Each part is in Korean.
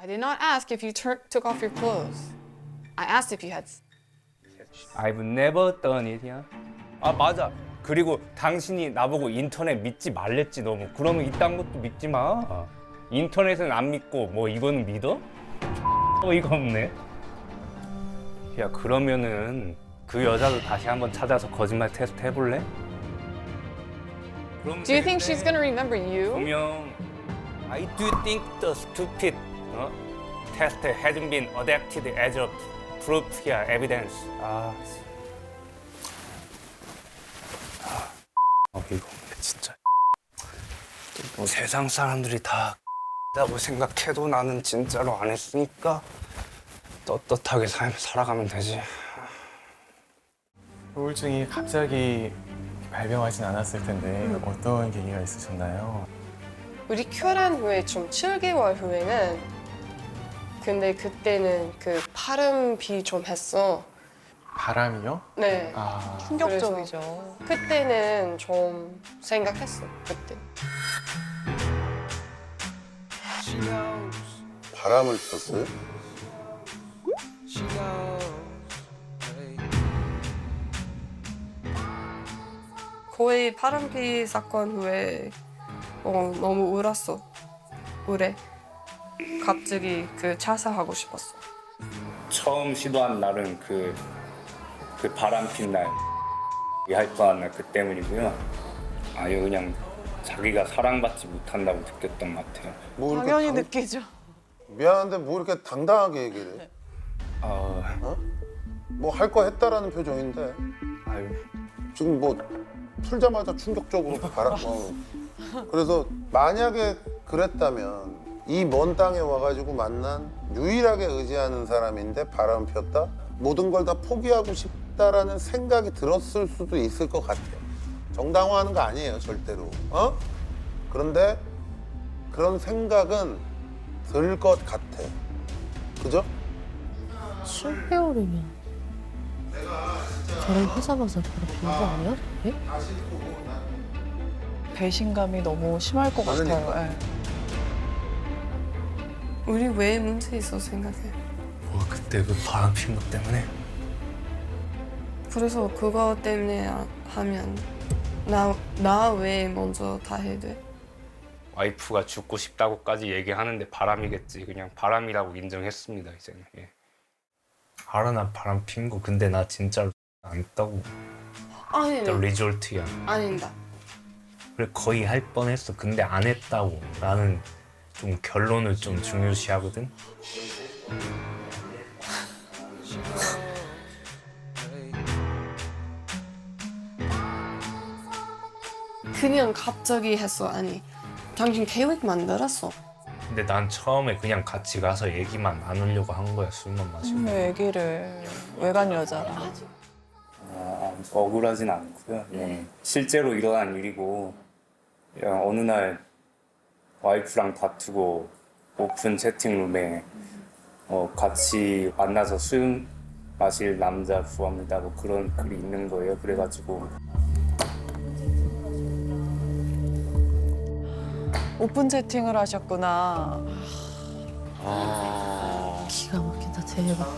I did not ask if you took off your clothes. I asked if you had. I've never done it. 야. 아 맞아. 그리고 당신이 나보고 인터넷 믿지 말랬지 너무. 그러면 이딴 것도 믿지 마. 인터넷은 안 믿고 뭐 이거는 믿어? 어이가 없네. 야 그러면은 그 여자도 다시 한번 찾아서 거짓말 테스트 해볼래? Do you think she's gonna remember you? 분명 I do think the stupid test hasn't been adapted as a proof here evidence. 어이가 없네 진짜. 세상 사람들이 다 라고 생각해도 나는 진짜로 안 했으니까 떳떳하게 살아가면 되지. 우울증이 갑자기 발병하진 않았을 텐데 어떤 계기가 있으셨나요? 우리 결혼 후에 좀 7개월 후에는 근데 그때는 그 발음비 좀 했어. 바람이요? 네. 아, 충격적이죠. 그때는 좀 생각했어. 그때. 바람을 폈어요? 거의 바람피 사건 후에 너무 울었어. 울에 갑자기 그 자살하고 싶었어. 처음 시도한 날은 그 바람핀 날, 할 뻔한 날 그 때문이고요. 아예 그냥 자기가 사랑받지 못한다고 느꼈던 것 같아요. 뭐 이렇게 당연히 느끼죠. 미안한데 뭐 이렇게 당당하게 얘기를 해? 뭐 할 거 했다라는 표정인데 아유, 지금 뭐 풀자마자 충격적으로 그래서 만약에 그랬다면 이 먼 땅에 와가지고 만난 유일하게 의지하는 사람인데 바람 폈다? 모든 걸 다 포기하고 싶다라는 생각이 들었을 수도 있을 것 같아요. 정당화하는 거 아니에요, 절대로. 그런데 그런 생각은 들 것 같아. 그죠? 7개월이면 결혼하자마자 바로 빈거 아니야? 저게? 배신감이 너무 심할 것 같아요. 예. 우리 왜 문제 있어 생각해. 뭐 그때 그 바람핀 것 때문에? 그래서 그거 때문에 하면 나 왜 먼저 다 해야 돼? 와이프가 죽고 싶다고까지 얘기하는데 바람이겠지. 그냥 바람이라고 인정했습니다 이제는. 예. 알아 나 바람 핀 거. 근데 나 진짜로 안 했다고. 아니, The result야. 아닌다. 그래 거의 할 뻔했어. 근데 안 했다고. 나는 좀 결론을 좀 중요시하거든. 그냥 갑자기 했어. 아니, 당신 계획 만들었어. 근데 난 처음에 그냥 같이 가서 얘기만 나누려고 한 거야. 술만 마시고. 애기를 외간 여자랑. 억울하진 않고요. 실제로 일어난 일이고 그냥 어느 날 와이프랑 다투고 오픈 채팅룸에 같이 만나서 술 마실 남자 구합니다. 뭐 그런 글이 있는 거예요. 그래가지고 오픈 채팅을 하셨구나. 기가 막힌다, 대박.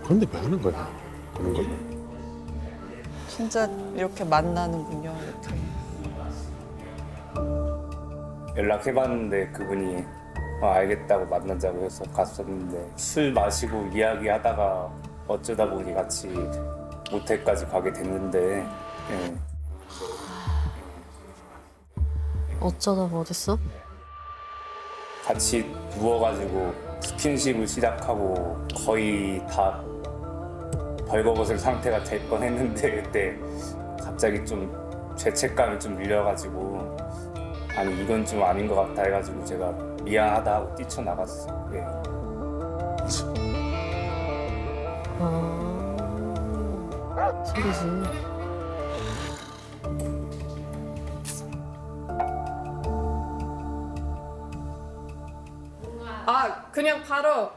그런데 왜 하는 거야? 그런 걸? 진짜 이렇게 만나는군요. 이렇게. 연락해봤는데 그분이 알겠다고 만나자고 해서 갔었는데 술 마시고 이야기하다가 어쩌다 보니 같이 모텔까지 가게 됐는데 예. 어쩌다가 어딨어? 같이 누워가지고 스킨십을 시작하고 거의 다 벌거벗은 상태가 될 뻔했는데 그때 갑자기 좀 죄책감이 좀 밀려가지고 아니 이건 좀 아닌 것 같다 해가지고 제가 미안하다 하고 뛰쳐나갔어요. 예. 소리지. 그냥 바로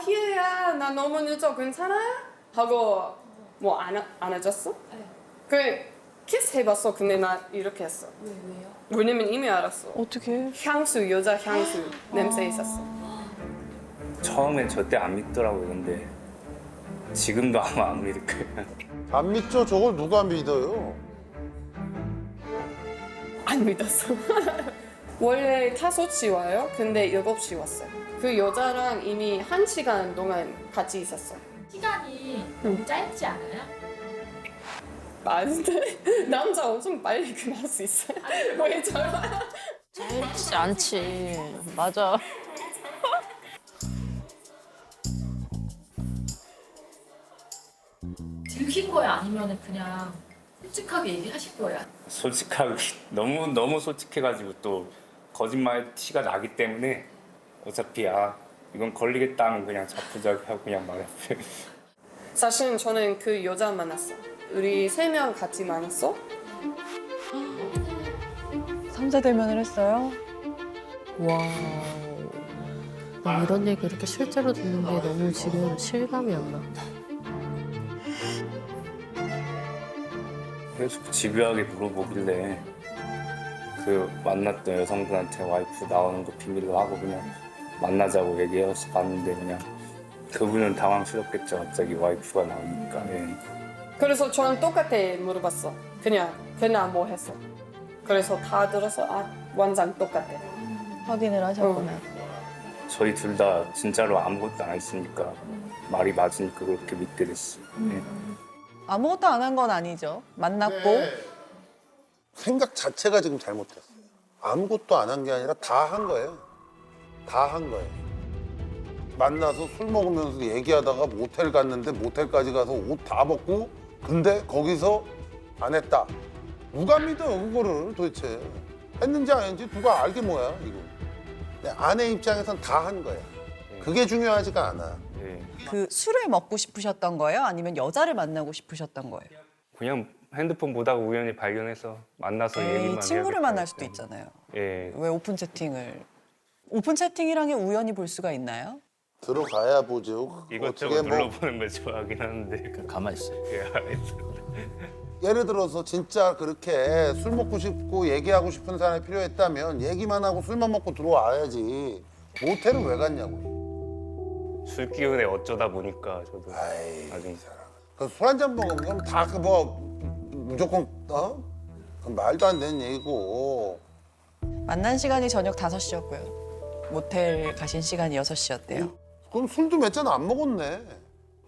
희애야 나 너무 늦어 괜찮아? 하고 뭐 안 해줬어? 네. 그 키스 해봤어. 근데 나 이렇게 했어. 왜요? 왜냐면 이미 알았어. 어떻게? 향수 여자 향수 냄새 있었어. 처음엔 절대 안 믿더라고요. 근데 지금도 아마 안 믿을 거예요. 안 믿죠? 저걸 누가 믿어요? 안 믿었어. 원래 5시 와요. 근데 7시 왔어요. 그 여자랑 이미 1시간 동안 같이 있었어요. 시간이 너무 짧지 않아요? 맞는데 남자 엄청 빨리 끝날 수 있어요. 왜 저요? 짧지 않지. 맞아. 들킨 거예요? 아니면 그냥 솔직하게 얘기하실 거예요? 솔직하게 너무 솔직해가지고 또 거짓말 티가 나기 때문에 어차피 이건 걸리겠다 면 그냥 자포자기 하고 그냥 말했어요. 사실 저는 그 여자 만났어. 우리 3명 같이 만났어. 3자 대면을 했어요? 와우. 나 이런 얘기 이렇게 실제로 듣는 게 너무 지금 실감이 안 나. 계속 집요하게 물어보길래 그 만났던 여성분한테 와이프 나오는 거 비밀로 하고 그냥 만나자고 얘기해서 봤는데 그냥 그분은 당황스럽겠죠. 갑자기 와이프가 나오니까. 예. 그래서 저는 똑같아 물어봤어. 그냥 뭐 했어. 그래서 다 들어서 완전 똑같아. 확인을 하셨구나. 저희 둘 다 진짜로 아무것도 안 했으니까 말이 맞으니까 그렇게 믿게 됐어요. 예. 아무것도 안 한 건 아니죠. 만났고 네. 생각 자체가 지금 잘못됐어요. 아무것도 안 한 게 아니라 다 한 거예요. 다 한 거예요. 만나서 술 먹으면서 얘기하다가 모텔 갔는데 모텔까지 가서 옷 다 벗고 근데 거기서 안 했다. 누가 믿어요 그거를 도대체. 했는지 안 했는지 누가 알게 뭐야 이거. 근데 아내 입장에선 다 한 거야. 그게 중요하지가 않아. 예. 그 술을 먹고 싶으셨던 거예요? 아니면 여자를 만나고 싶으셨던 거예요? 그냥 핸드폰 보다가 우연히 발견해서 만나서 얘기만 친구를 해야겠다 만날 했어요. 수도 있잖아요. 예. 왜 오픈 채팅을? 오픈 채팅이랑이 우연히 볼 수가 있나요? 들어가야 보죠. 이것저것 어떻게 뭐 눌러보는 걸 좋아하긴 하는데 가만히 있어. 예, 알겠어요. 예를 들어서 진짜 그렇게 술 먹고 싶고 얘기하고 싶은 사람이 필요했다면 얘기만 하고 술만 먹고 들어와야지. 모텔은 왜 갔냐고. 술 기운에 어쩌다 보니까 저도 아이, 나중에 술 한 잔 먹으면 다 그 뭐 무조건 그 말도 안 되는 얘기고. 만난 시간이 저녁 5시였고요. 모텔 가신 시간이 6시였대요. 그럼 술도 몇 잔 안 먹었네.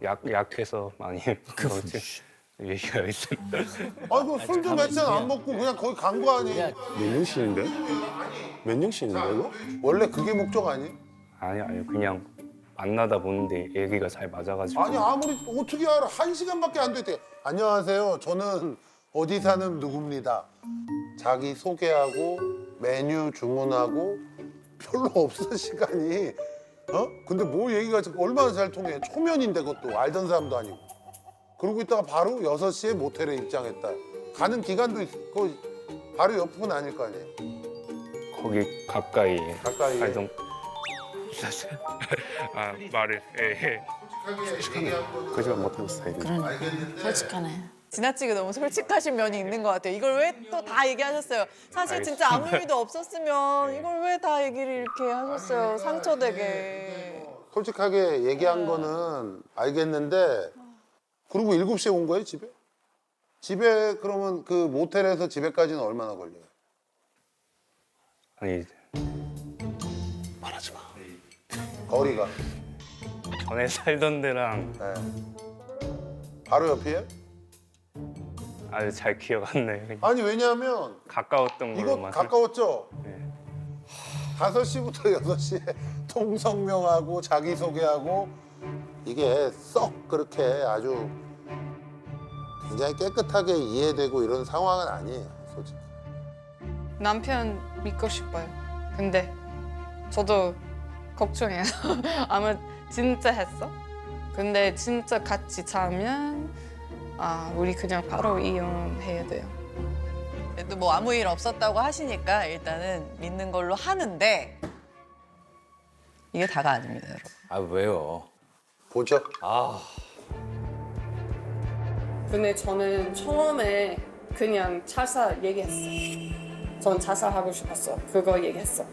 약해서 많이 그렇지 얘기가 있습니다. 아이고 술도 몇 잔 안 먹고 그냥 거기 간 거 아니? 야. 몇 년씩인데? 몇 년씩인데 이거? 원래 그게 목적 아니? 아니요 그냥 만나다 보는데 얘기가 잘 맞아가지고 아니 아무리 어떻게 알아? 1시간밖에 안 됐대. 안녕하세요. 저는 어디 사는 누구입니다. 자기 소개하고 메뉴 주문하고 별로 없어 시간이. 근데 뭐 얘기가 지금 얼마나 잘 통해. 초면인데 그것도 알던 사람도 아니고. 그러고 있다가 바로 6시에 모텔에 입장했다. 가는 기간도 있고 바로 옆은 아닐 거 아니에요. 거기 가까이 가까이에. 살던 말을 예. 거짓말 못하는 스타일이. 솔직하네. 지나치게 너무 솔직하신 면이 있는 것 같아요. 이걸 왜 또 다 얘기하셨어요? 사실 진짜 아무 일도 없었으면 이걸 왜 다 얘기를 이렇게 하셨어요? 상처되게. 솔직하게 얘기한 거는 알겠는데 그리고 7시에 온 거예요 집에? 집에 그러면 그 모텔에서 집에까지는 얼마나 걸려요? 아니 말하지 마. 거리가. 전에 살던 데랑 네. 바로 옆이에요? 아주 잘 기억 안 나요. 그냥 아니 왜냐하면 가까웠던 이거 걸로만 가까웠죠? 네. 5시부터 6시에 통성명하고 자기소개하고 이게 썩 그렇게 아주 굉장히 깨끗하게 이해되고 이런 상황은 아니에요 솔직히. 남편 믿고 싶어요. 근데 저도 걱정해요. 아마 진짜 했어? 근데 진짜 같이 자면 우리 그냥 바로 이혼해야 돼요. 그래도 뭐 아무 일 없었다고 하시니까 일단은 믿는 걸로 하는데 이게 다가 아닙니다, 여러분. 아 왜요? 보죠. 아 근데 저는 처음에 그냥 자살 얘기했어. 전 자살하고 싶었어. 그거 얘기했어.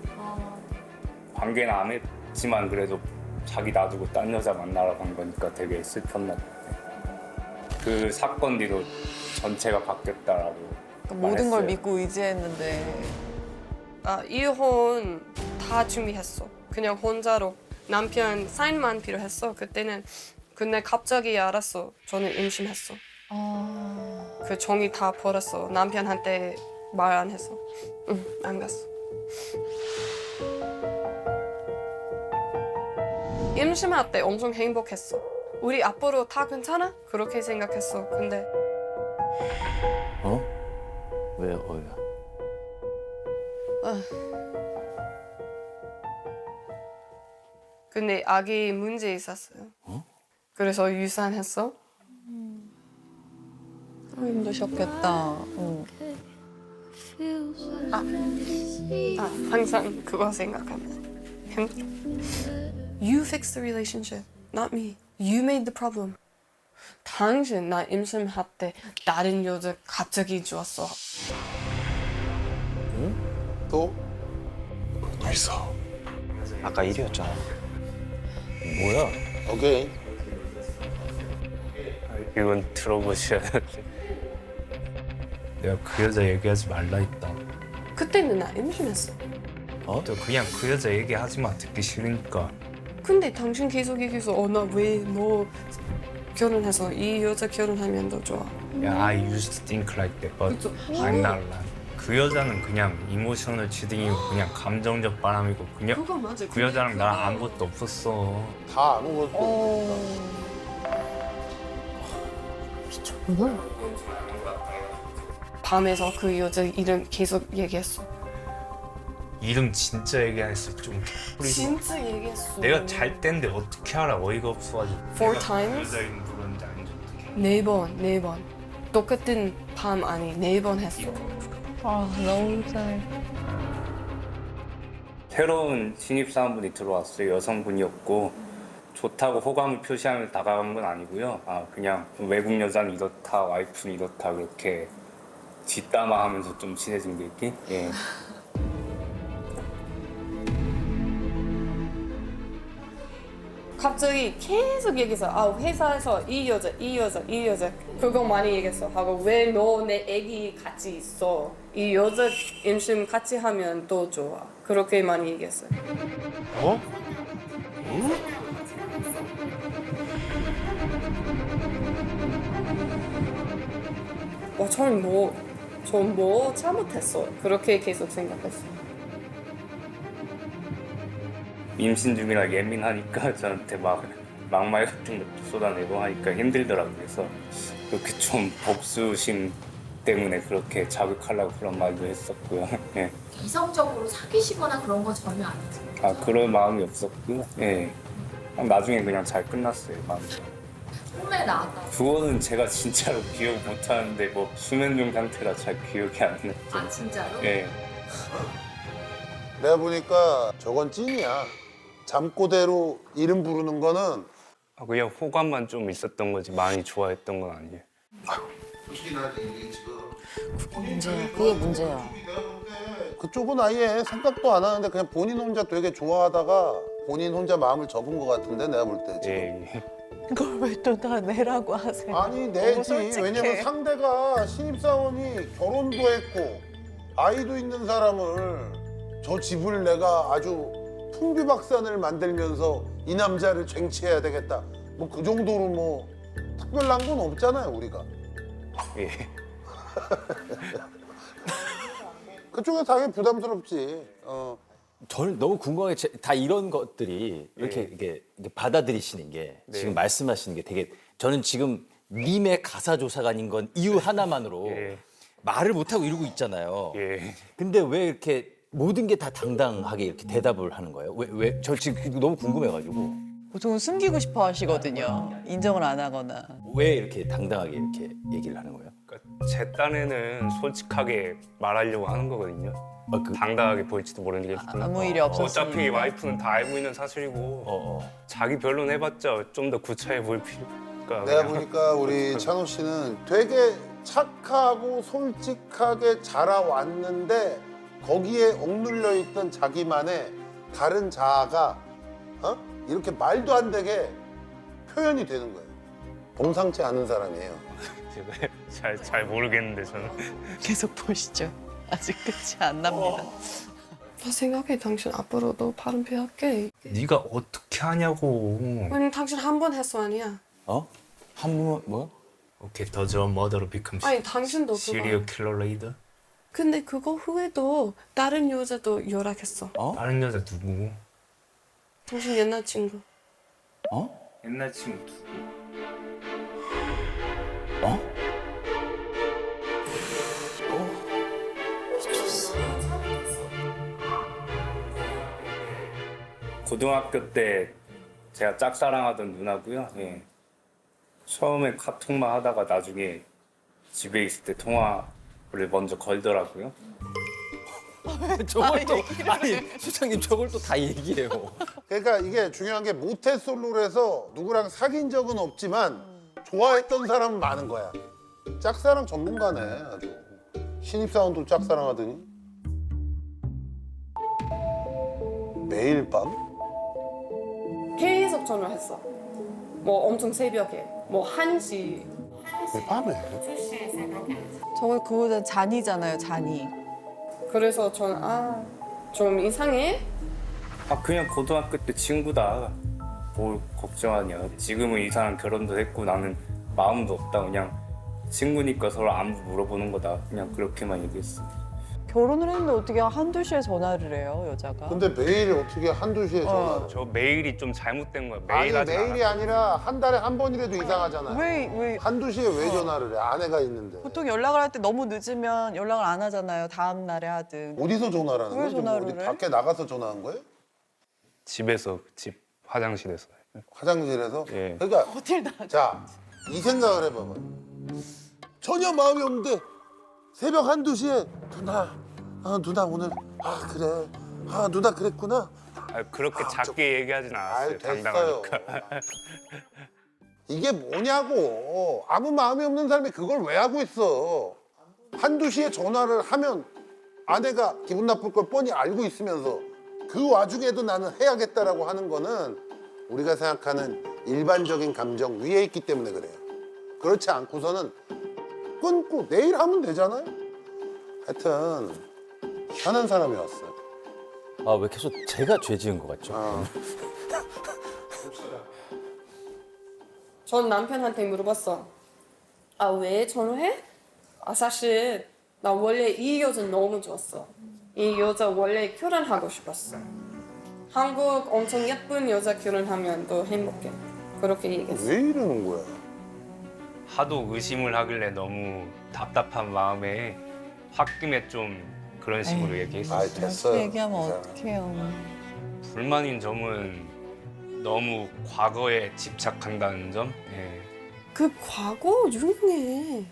관계는 안 했지만 그래도 자기 놔두고 딴 여자 만나러 간 거니까 되게 슬펐나 봐. 그 사건 뒤로 전체가 바뀌었다라고 모든 걸 말했어요. 믿고 의지했는데. 아, 이혼 다 준비했어. 그냥 혼자로. 남편 사인만 필요했어. 그때는. 근데 갑자기 알았어. 저는 임신했어. 그 종이 다 버렸어. 남편한테 말 안 했어. 응, 안 갔어. 임신할 때 엄청 행복했어. 우리 앞으로 다 괜찮아? 그렇게 생각했어. 근데 어? 왜 어야? 근데 아기 문제 있었어요. 그래서 유산했어. 힘드셨겠다. 항상 그거 생각하면 힘들어. You fixed the relationship, not me. You made the problem. 당신 나 임신할 때 다른 여자 갑자기 좋았어. 또 있어. 아까 1위였잖아. 뭐야? 오케이. 이건 들어보셔야 돼. 내가 그 여자 얘기하지 말라 했다. 그때는 나 임신했어. 또 그냥 그 여자 얘기하지 마. 듣기 싫으니까. 근데 당신 계속 얘기해서 나 왜 뭐 결혼해서 이 여자 결혼하면 더 좋아. Yeah, I used to think like that, but 그쵸. I'm not like. 그 여자는 그냥 이모셔널 치딩이고 그냥 감정적 바람이고 그냥 그거 맞아. 그 여자랑 나랑 아무것도 없었어. 다 아무것도. 미쳤구나. 밤에서 그 여자 이름 계속 얘기했어. 이름 진짜 얘기 안 했어. 좀 개뿔이지. 진짜 얘기했어. 내가 잘 땐데 어떻게 알아? 어이가 없어가지고. Four 내가 times? 그 여자 이름 부르는지 아닌지 어떻게. 네 번. 똑같은 밤 아니 4번 했어. 아, 너무 잘. 새로운 신입사원분이 들어왔어요. 여성분이었고 좋다고 호감을 표시하며 다가간 건 아니고요. 그냥 외국 여자는 이렇다, 와이프는 이렇다 그렇게 뒷담화하면서 좀 친해진 게 있긴. 예. 갑자기 계속 얘기해서 회사에서 이 여자 그거 많이 얘기했어. 하고 왜 너 내 애기 같이 있어? 이 여자 임신 같이 하면 더 좋아. 그렇게 많이 얘기했어요. 어? 저는 뭐 잘못했어. 그렇게 계속 생각했어. 임신 중이라 예민하니까 저한테 막말 같은 것도 쏟아내고 하니까 힘들더라고요. 그래서 그렇게 좀 복수심 때문에 그렇게 자극하려고 그런 말도 했었고요. 예. 이성적으로 사귀시거나 그런 건 전혀 아니죠. 그런 마음이 없었고요. 예. 나중에 그냥 잘 끝났어요. 마음이. 꿈에 나왔다. 그거는 제가 진짜로 기억 못하는데 뭐 수면 중 상태라 잘 기억이 안 나죠. 아 진짜로? 예. 내가 보니까 저건 찐이야. 잠꼬대로 이름 부르는 거는 그냥 호감만 좀 있었던 거지 많이 좋아했던 건 아니에요. 그게 문제야. 그쪽은 아예 생각도 안 하는데 그냥 본인 혼자 되게 좋아하다가 본인 혼자 마음을 접은 것 같은데 내가 볼 때 지금. 예. 그걸 왜 또 다 내라고 하세요? 아니 너무 내지. 솔직해. 왜냐면 상대가 신입사원이 결혼도 했고 아이도 있는 사람을 저 집을 내가 아주 풍비박산을 만들면서 이 남자를 쟁취해야 되겠다. 뭐 그 정도로 뭐 특별한 건 없잖아요 우리가. 예. 그쪽에 당연히 부담스럽지. 저는 너무 궁금한 게 다 이런 것들이 이렇게 네. 이게 받아들이시는 게 네. 지금 말씀하시는 게 되게 저는 지금 님의 가사 조사관인 건 이유 하나만으로 예. 말을 못하고 이러고 있잖아요. 예. 근데 왜 이렇게 모든 게 다 당당하게 이렇게 대답을 하는 거예요? 왜? 저 지금 그게 너무 궁금해가지고 보통은 숨기고 싶어 하시거든요. 인정을 안 하거나. 왜 이렇게 당당하게 이렇게 얘기를 하는 거예요? 그러니까 제 딴에는 솔직하게 말하려고 하는 거거든요. 당당하게 보일지도 모르겠지만 아무 일이 없었으니까. 어차피 와이프는 다 알고 있는 사실이고 자기 변론 해봤자 좀 더 구차해 보일 필요가 내가 그냥 보니까 우리 찬호 씨는 되게 착하고 솔직하게 자라왔는데 거기에 억눌려 있던 자기만의 다른 자아가 이렇게 말도 안 되게 표현이 되는 거예요. 범상치 않은 사람이에요. 잘 모르겠는데 저는. 계속 보시죠. 아직 끝이 안 납니다. 나 생각해 당신 앞으로도 발음 배울게. 네가 어떻게 하냐고. 왜냐면 당신 한 번 했어 아니야. 어? 한 번 뭐야? 오케이, does your mother become 아니 당신도 serial 그거. killer later? 근데 그거 후에도 다른 여자도 연락했어. 다른 여자 누구? 당신 옛날 친구. 어? 옛날 친구 누구? 어? 고등학교 때 제가 짝사랑하던 누나고요. 예. 처음에 카톡만 하다가 나중에 집에 있을 때 통화를 먼저 걸더라고요. 저걸 또 아니 수장님 저걸 또 다 얘기해요. 그러니까 이게 중요한 게 모태솔로에서 누구랑 사귄 적은 없지만 좋아했던 사람은 많은 거야. 짝사랑 전문가네 아주. 신입사원도 짝사랑하더니 매일 밤? 계속 전화했어. 뭐 엄청 새벽에 뭐 1시. 밤에? 저거 그거는 잔이잖아요, 잔이. 그래서 저는 좀 이상해. 그냥 고등학교 때 친구다. 뭘 걱정하냐. 지금은 이 사람 결혼도 했고 나는 마음도 없다. 그냥 친구니까 서로 안부 물어보는 거다. 그냥 그렇게만 얘기했어. 결혼을 했는데 어떻게 한두 시에 전화를 해요, 여자가? 근데 매일 어떻게 한두 시에 전화를 저 메일이 좀 잘못된 거야. 아니 메일 하지 매일이 아니라 한 달에 한 번이라도 이상하잖아요. 왜 한두 시에 왜 전화를 해? 아내가 있는데. 보통 연락을 할 때 너무 늦으면 연락을 안 하잖아요. 다음 날에 하든. 어디서 전화를 하는 왜 거야? 지금 전화를 어디 해? 밖에 나가서 전화한 거예요? 집에서 집 화장실에서. 화장실에서? 예. 그러니까 어딜 나? 자, 이 생각을 해봐봐. 전혀 마음이 없는데 새벽 한두 시에 누나 오늘 그래. 누나 그랬구나. 그렇게 작게 얘기하진 않았어요. 됐어요. 당당하니까. 이게 뭐냐고. 아무 마음이 없는 사람이 그걸 왜 하고 있어. 한두 시에 전화를 하면 아내가 기분 나쁠 걸 뻔히 알고 있으면서 그 와중에도 나는 해야겠다라고 하는 거는 우리가 생각하는 일반적인 감정 위에 있기 때문에 그래요. 그렇지 않고서는 끊고 내일 하면 되잖아요. 하여튼 편한 사람이 왔어요. 아 왜 계속 제가 죄 지은 것 같죠? 전 남편한테 물어봤어. 왜 전화해? 사실 나 원래 이 여자 너무 좋았어. 이 여자 원래 결혼하고 싶었어. 한국 엄청 예쁜 여자 결혼하면 더 행복해. 그렇게 얘기했어. 왜 이러는 거야? 하도 의심을 하길래 너무 답답한 마음에 홧김에 좀 그런 식으로 얘기했어요. 됐어요. 그렇게 얘기하면 이 사람. 어떡해요. 불만인 점은 너무 과거에 집착한다는 점. 예. 그 과거 유명해.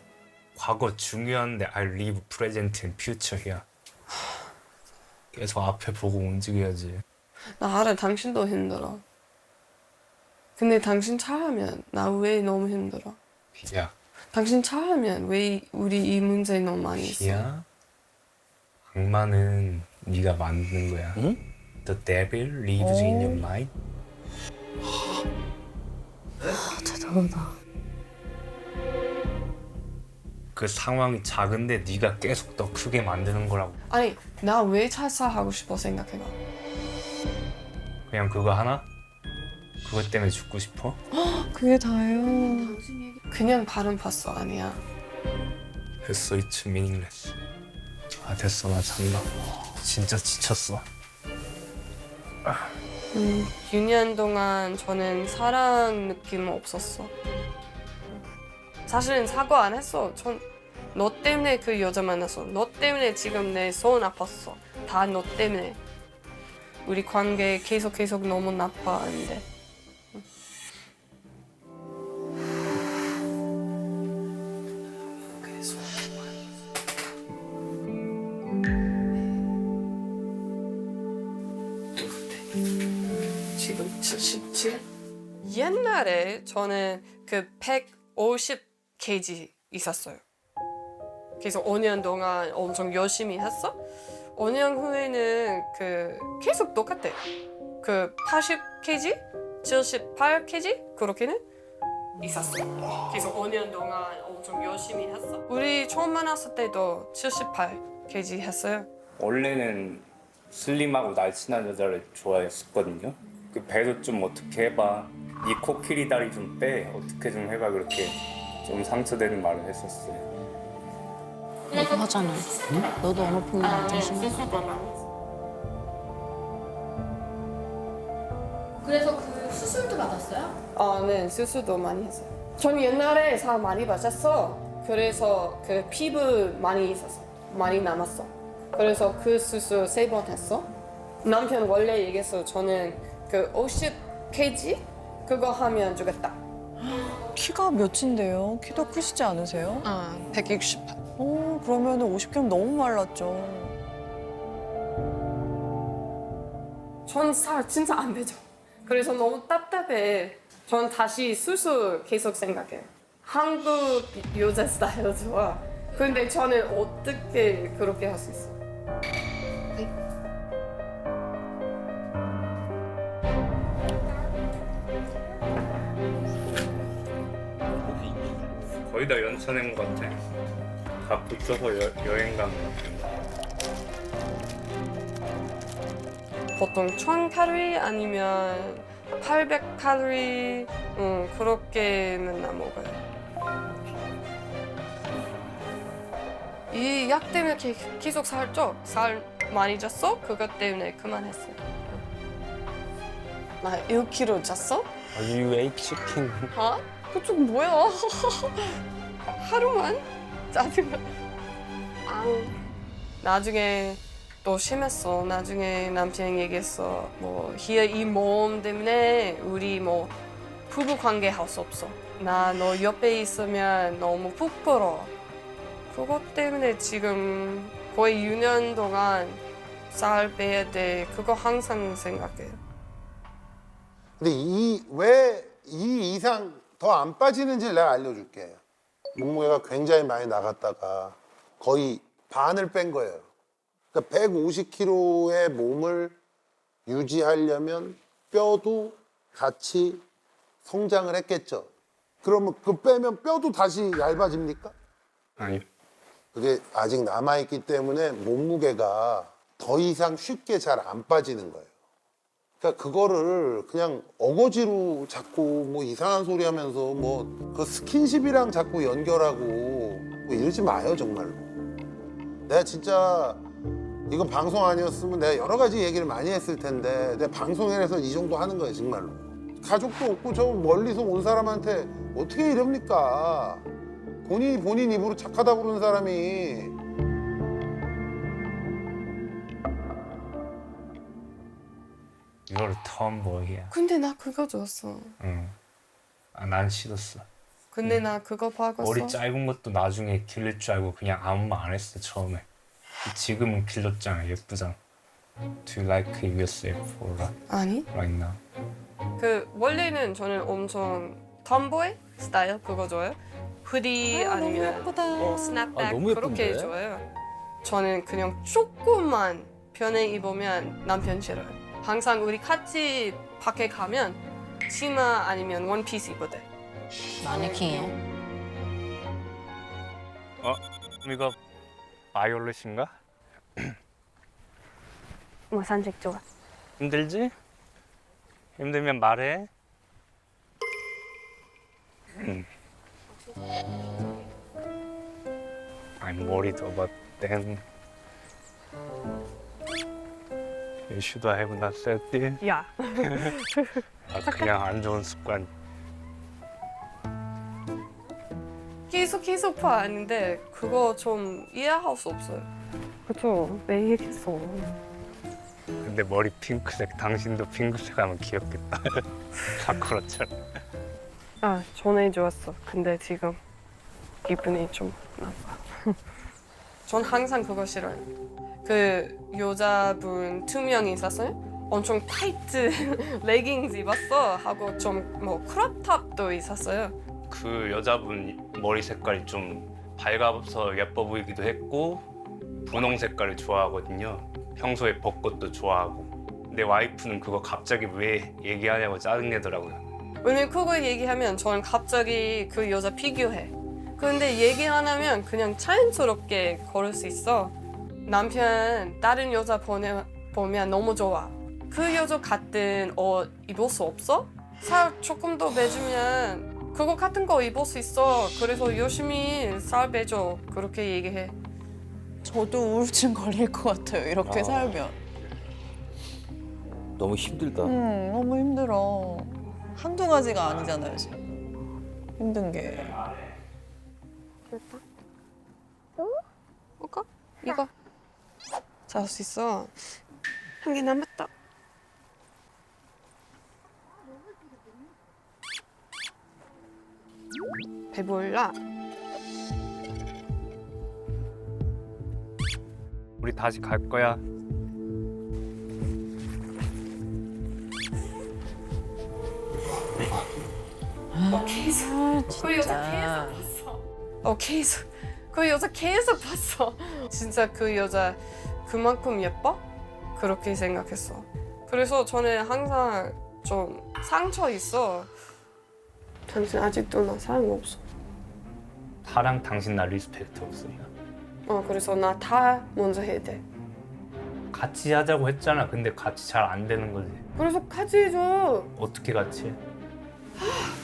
과거 중요한데 I live present and future here. 계속 앞에 보고 움직여야지. 나 알아. 당신도 힘들어. 근데 당신 잘하면 나 왜 너무 힘들어? 비야. 당신 잘하면 왜 우리 이 문제 너무 많이 있어? 비야. 악마는 네가 만드는 거야. 응? The devil lives in your mind. 대단하다. 그 상황이 작은데 네가 계속 더 크게 만드는 거라고. 아니 나 왜 찰사하고 싶어 생각해봐. 그냥 그거 하나? 그것 때문에 죽고 싶어? 그게 다예요. 그냥 발음 봤어 아니야. 됐어, it's meaningless. 됐어, 나 잔다. 진짜 지쳤어. 6년 동안 저는 사랑 느낌 없었어. 사실은 사과 안 했어. 너 때문에 그 여자 만났어. 너 때문에 지금 내 손 아팠어. 다 너 때문에. 우리 관계 계속 너무 나빠하는데. 지금 77? 옛날에 저는 그 150kg 있었어요. 그래서 5년 동안 엄청 열심히 했어. 5년 후에는 그 계속 똑같아. 그 80kg, 78kg 그렇게는 있었어. 계속 5년 동안 엄청 열심히 했어. 우리 처음 만났을 때도 78kg 했어요. 원래는 슬림하고 날씬한 여자를 좋아했었거든요. 그 배도 좀 어떻게 해봐. 네 코끼리 다리 좀 빼. 어떻게 좀 해봐. 그렇게 좀 상처되는 말을 했었어요. 너도 하잖아. 너도 어느 풍경 조심해. 그래서 그 수술도 받았어요? 네, 수술도 많이 했어요. 전 옛날에 살 많이 빠졌어. 그래서 그 피부 많이 있었어. 많이 남았어. 그래서 그 수술 3번 했어. 남편 원래 얘기했어. 저는 그 50kg 그거 하면 주겠다. 키가 몇인데요? 키도 크시지 않으세요? 168. 오, 그러면 50kg 너무 말랐죠. 전 살 진짜 안 빼죠. 그래서 너무 답답해. 전 다시 수술 계속 생각해요. 한국 여자 스타일 좋아. 근데 저는 어떻게 그렇게 할 수 있어? 거의 다 연차낸 것 같아. 다 붙여서 여행 간 것 같아. 보통 1000칼로리 아니면 800칼로리 그렇게 맨날 먹어요. 이 약 때문에 계속 살쪄. 살 많이 쪘어? 그것 때문에 그만했어요. 나 1kg 쪘어? You ate chicken. 어? 그쪽 뭐야? 하루만? 짜증나. 나중에 또 심했어. 나중에 남편 얘기했어. 뭐 이 몸 때문에 우리 뭐 부부 관계 할 수 없어. 나 너 옆에 있으면 너무 부끄러워. 그것 때문에 지금 거의 6년 동안 살 빼야 돼. 그거 항상 생각해요. 근데 왜 이 이상 더 안 빠지는지를 내가 알려줄게. 몸무게가 굉장히 많이 나갔다가 거의 반을 뺀 거예요. 그러니까 150kg의 몸을 유지하려면 뼈도 같이 성장을 했겠죠. 그러면 그 빼면 뼈도 다시 얇아집니까? 아니. 그게 아직 남아있기 때문에 몸무게가 더 이상 쉽게 잘 안 빠지는 거예요. 그러니까 그거를 그냥 어거지로 자꾸 뭐 이상한 소리 하면서 뭐 그 스킨십이랑 자꾸 연결하고 뭐 이러지 마요, 정말로. 내가 진짜 이거 방송 아니었으면 내가 여러 가지 얘기를 많이 했을 텐데 내가 방송에서 이 정도 하는 거예요, 정말로. 가족도 없고 저 멀리서 온 사람한테 어떻게 이럽니까? 본인이 본인 입으로 착하다고 그러는 사람이. You're a tomboy야. 근데 나 그거 줬어. 응. 난 싫었어. 근데 나 그거 박았어. 머리 짧은 것도 나중에 길릴 줄 알고 그냥 아무 말 안 했어 처음에. 지금은 길렀잖아. 예쁘잖아. Do you like yourself or 아니? right now? 그 원래는 저는 엄청 톰보이 스타일 그거 좋아해요. 후디 아니면 뭐 스냅백 너무 그렇게 예쁜데? 좋아해요. 저는 그냥 조금만 편해 입으면 남편 싫어요. 항상 우리 같이 밖에 가면 치마 아니면 원피스 입어대. 마네킹이에요? 이거 바이올렛인가? 뭐 산책 좋아. 힘들지? 힘들면 말해. I'm worried about them. Should I have not said this? 야. 그냥 안 좋은 습관. 계속 봐는데 그거 좀 이해할 수 없어요. 그쵸? 왜 얘기했어? 근데 머리 핑크색, 당신도 핑크색 하면 귀엽겠다. 사쿠라처럼. 전에 좋았어. 근데 지금 기분이 좀 나빠. 전 항상 그거 싫어요. 그 여자분 2명 있었어요. 엄청 타이트 레깅스 입었어 하고 좀 뭐 크롭탑도 있었어요. 그 여자분 머리 색깔이 좀 밝아서 예뻐 보이기도 했고 분홍 색깔을 좋아하거든요. 평소에 벚꽃도 좋아하고. 내 와이프는 그거 갑자기 왜 얘기하냐고 짜증내더라고요. 왜냐면 그거 얘기하면 저는 갑자기 그 여자 비교해. 근데 얘기 안 하면 그냥 자연스럽게 걸을 수 있어. 남편 다른 여자 보면 너무 좋아. 그 여자 같은 옷 입을 수 없어? 살 조금 더 빼주면 그거 같은 거 입을 수 있어. 그래서 열심히 살 빼줘. 그렇게 얘기해. 저도 우울증 걸릴 것 같아요. 이렇게 살면. 너무 힘들다. 너무 힘들어. 한두 가지가 아니잖아요, 지금. 힘든 게. 됐다. 먹어? 이거. 잘할 수 있어. 한 개 남았다. 배불러. 우리 다시 갈 거야. 그 여자 계속 봤어. 계속. 그 여자 계속 봤어. 진짜 그 여자 그만큼 예뻐? 그렇게 생각했어. 그래서 저는 항상 좀 상처 있어. 당신 아직도 나 사랑 없어. 나랑 당신 나 리스펙트 없으냐? 그래서 나 다 먼저 해야 돼. 같이 하자고 했잖아. 근데 같이 잘 안 되는 거지. 그래서 같이 해줘. 어떻게 같이 해?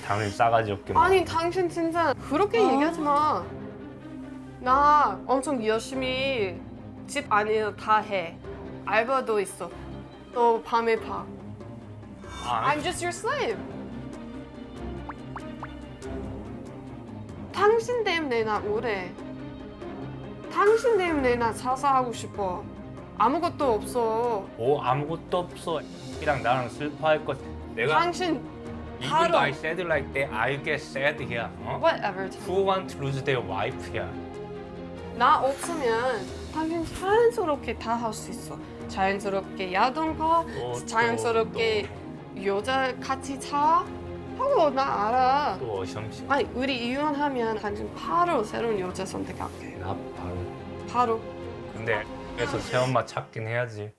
당연히 싸가지 없게 막. 아니 당신 진짜 그렇게 얘기하지 마. 나 엄청 열심히 집 안에서 다 해. 알바도 있어. 또 밤에 봐. I'm just your slave. 당신 때문에 나 우울해. 당신 때문에 나 자살하고 싶어. 아무것도 없어. 아무것도 없어. 이랑 나랑 슬퍼할 것. 내가 당신 Even 바로- though I said it like that, I get sad here. whatever. Who want to lose their wife here? 나 없으면 당신 자연스럽게 다 할 수 있어. 자연스럽게 야동 봐. 자연스럽게 여자 같이 자. 하고 나 알아. 또 어시험시. 아니 우리 이혼하면 당신 바로 새로운 여자 선택할게. 나 바로. 바로. 근데 그래서 새엄마 찾긴 해야지.